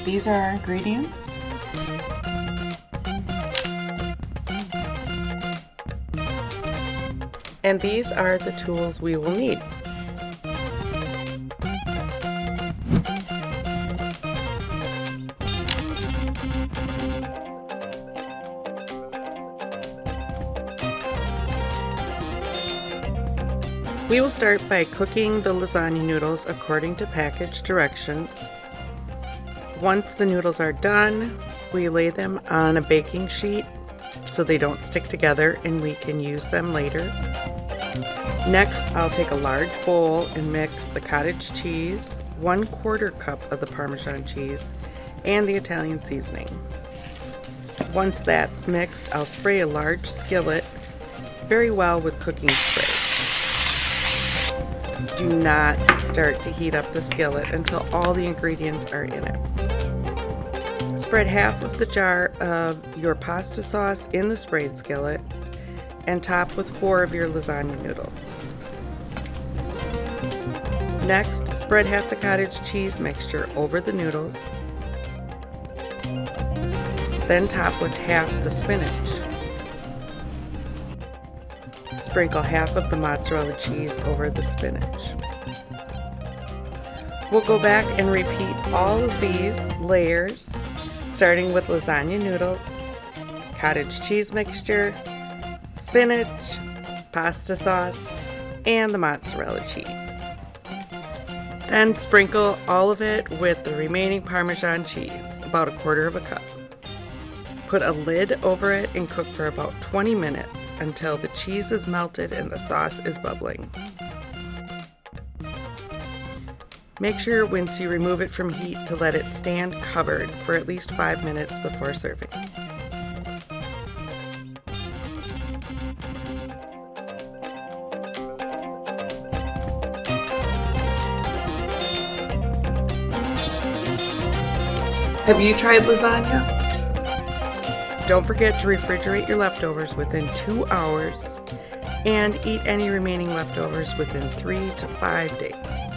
These are our ingredients. And these are the tools we will need. We will start by cooking the lasagna noodles according to package directions. Once the noodles are done, we lay them on a baking sheet so they don't stick together and we can use them later. Next, I'll take a large bowl and mix the cottage cheese, 1/4 cup of the Parmesan cheese, and the Italian seasoning. Once that's mixed, I'll spray a large skillet very well with cooking spray. Do not start to heat up the skillet until all the ingredients are in it. Spread half of the jar of your pasta sauce in the sprayed skillet and top with 4 of your lasagna noodles. Next, spread half the cottage cheese mixture over the noodles. Then top with half the spinach. Sprinkle half of the mozzarella cheese over the spinach. We'll go back and repeat all of these layers, starting with lasagna noodles, cottage cheese mixture, spinach, pasta sauce, and the mozzarella cheese. Then sprinkle all of it with the remaining Parmesan cheese, about 1/4 cup. Put a lid over it and cook for about 20 minutes until the cheese is melted and the sauce is bubbling. Make sure once you remove it from heat to let it stand covered for at least 5 minutes before serving. Have you tried lasagna? Don't forget to refrigerate your leftovers within 2 hours and eat any remaining leftovers within 3 to 5 days.